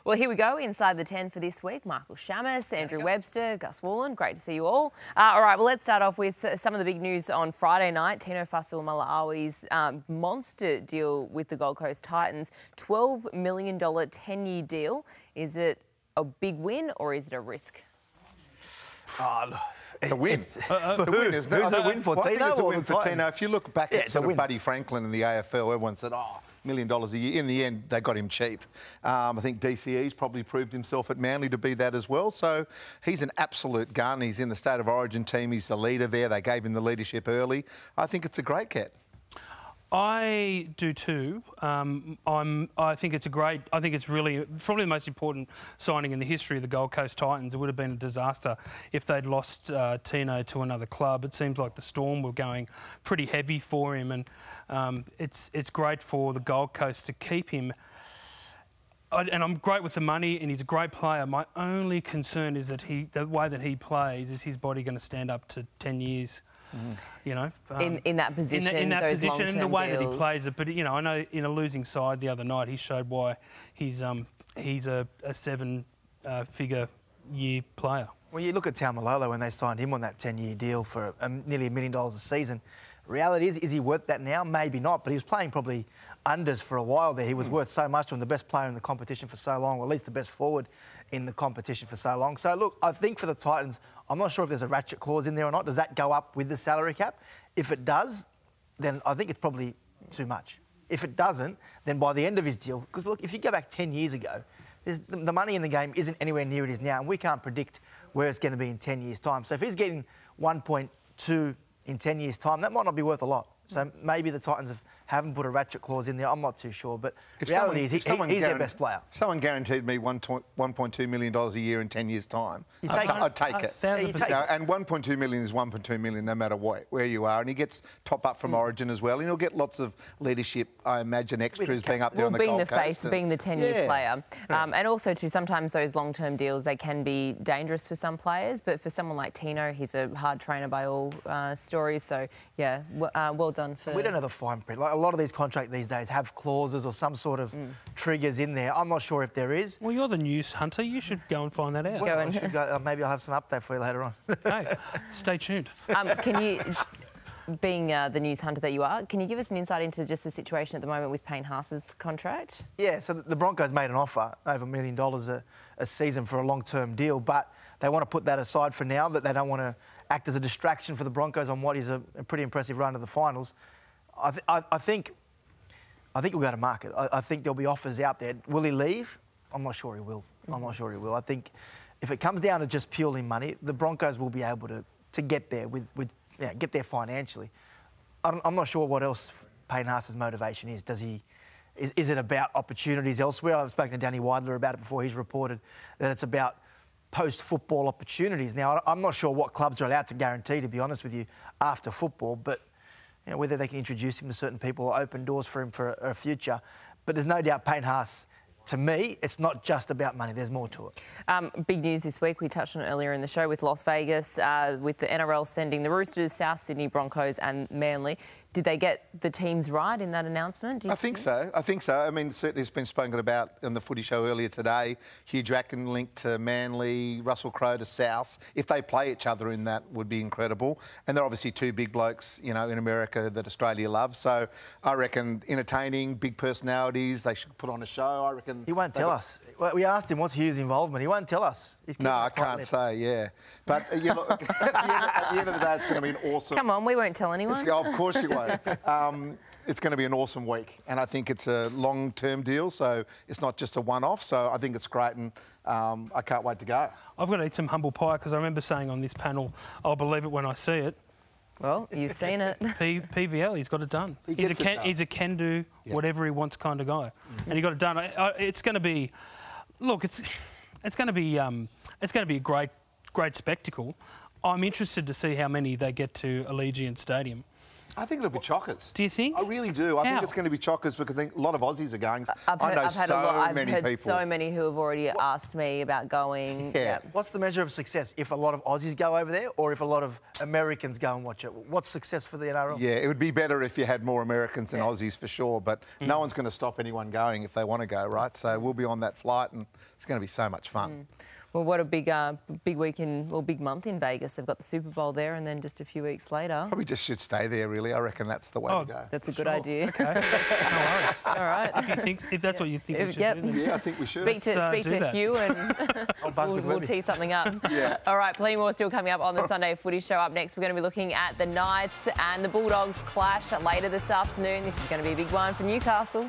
Well, here we go, inside the 10 for this week. Michael Shamus, Andrew Webster, Gus Woolen. Great to see you all. All right, well, let's start off with some of the big news on Friday night. Tino Malawi's monster deal with the Gold Coast Titans. $12 million 10-year deal. Is it a big win or is it a risk? It's a win. It's a win, isn't it? Who's it a win for, Tino? I think it's a win for Titans? Tino. If you look back at sort of Buddy Franklin in the AFL, everyone said, $1 million a year. In the end, they got him cheap. I think DCE's probably proved himself at Manly to be that as well. So he's an absolute gun. He's in the State of Origin team. He's the leader there. They gave him the leadership early. I think it's a great cat. I do too. I think it's really probably the most important signing in the history of the Gold Coast Titans. It would have been a disaster if they'd lost Tino to another club. It seems like the Storm were going pretty heavy for him, and it's great for the Gold Coast to keep him. And I'm great with the money, and he's a great player. My only concern is that the way that he plays, is his body going to stand up to 10 years? You know, in that position, in that those position, and the way deals. that he plays it. But you know, I know in a losing side the other night, he showed why he's a 7-figure year player. Well, you look at Taumalolo when they signed him on that 10-year deal for nearly $1 million a season. Reality is he worth that now? Maybe not, but he was playing probably unders for a while there. He was worth so much, and the best player in the competition for so long, or at least the best forward in the competition for so long. So, look, I think for the Titans, I'm not sure if there's a ratchet clause in there or not. Does that go up with the salary cap? If it does, then I think it's probably too much. If it doesn't, then by the end of his deal, because, look, if you go back 10 years ago, the money in the game isn't anywhere near it is now, and we can't predict where it's going to be in 10 years' time. So if he's getting 1.2 in 10 years' time, that might not be worth a lot. So maybe the Titans haven't put a ratchet clause in there. I'm not too sure. But reality is he's their best player. If someone guaranteed me $1.2 million a year in 10 years' time, I'd take it. And $1.2 million is $1.2 million no matter where you are. And he gets top up from Origin as well. And he'll get lots of leadership, I imagine, extras being up there on the Gold Coast. Being the face, being the 10-year player. And also, too, sometimes those long-term deals, they can be dangerous for some players. But for someone like Tino, he's a hard trainer by all stories. So, yeah, well done for... We don't know the fine print. Like, a lot of these contracts these days have clauses or some sort of triggers in there. I'm not sure if there is. Well, you're the news hunter. You should go and find that out. Well, maybe I'll have some update for you later on. Hey, stay tuned. Can you, being the news hunter that you are, can you give us an insight into just the situation at the moment with Payne Haas's contract? Yeah, so the Broncos made an offer, over $1 million a season for a long-term deal, but they want to put that aside for now, that they don't want to act as a distraction for the Broncos on what is a pretty impressive run to the finals. I think we'll go to market. I think there'll be offers out there. Will he leave? I'm not sure he will. I'm not sure he will. I think if it comes down to just purely money, the Broncos will be able to get there get there financially. I'm not sure what else Payne Haas's motivation is. Is it about opportunities elsewhere? I've spoken to Danny Weidler about it before. He's reported that it's about post-football opportunities. Now, I'm not sure what clubs are allowed to guarantee, to be honest with you, after football, but you know, whether they can introduce him to certain people or open doors for him for a future. But there's no doubt Payne Haas, to me, it's not just about money. There's more to it. Big news this week. We touched on it earlier in the show with Las Vegas, with the NRL sending the Roosters, South Sydney Broncos and Manly. Did they get the teams right in that announcement? I think so. I think so. I mean, certainly it's been spoken about on the Footy Show earlier today. Hugh Dracken linked to Manly, Russell Crowe to South. If they play each other in that, would be incredible. And they're obviously two big blokes, you know, in America that Australia loves. So I reckon entertaining, big personalities. They should put on a show. I reckon he won't tell us. We asked him what's Hugh's involvement. He won't tell us. No, I can't say. Yeah, but you know, at the end of the day, it's going to be an awesome. Come on, we won't tell anyone. Of course you won't. It's going to be an awesome week, and I think it's a long-term deal, so it's not just a one-off. So I think it's great, and I can't wait to go. I've got to eat some humble pie because I remember saying on this panel, "I'll believe it when I see it." Well, you've seen it. PVL, he's got it done. He's a can-do, whatever he wants kind of guy, and he got it done. It's going to be, look, it's going to be a great spectacle. I'm interested to see how many they get to Allegiant Stadium. I think it'll be chockers. Do you think? I really do. I How? think it's going to be chockers because I think a lot of Aussies are going. I've heard People. so many who have already asked me about going. Yeah. What's the measure of success? If a lot of Aussies go over there or if a lot of Americans go and watch it? What's success for the NRL? Yeah, it would be better if you had more Americans than Aussies for sure, but no one's going to stop anyone going if they want to go, right? So we'll be on that flight and it's going to be so much fun. Well, what a big weekend, or big month in Vegas. They've got the Super Bowl there, and then just a few weeks later. Probably just should stay there, really. I reckon that's the way to go. That's a good idea. Okay. No worries. All right. If that's what you think we should Yep. do, then Yeah, I think we should. Speak to do that. Hugh and we'll tee something up. Yeah. All right, plenty more still coming up on the Sunday Footy Show. Up next, we're going to be looking at the Knights and the Bulldogs clash later this afternoon. This is going to be a big one for Newcastle.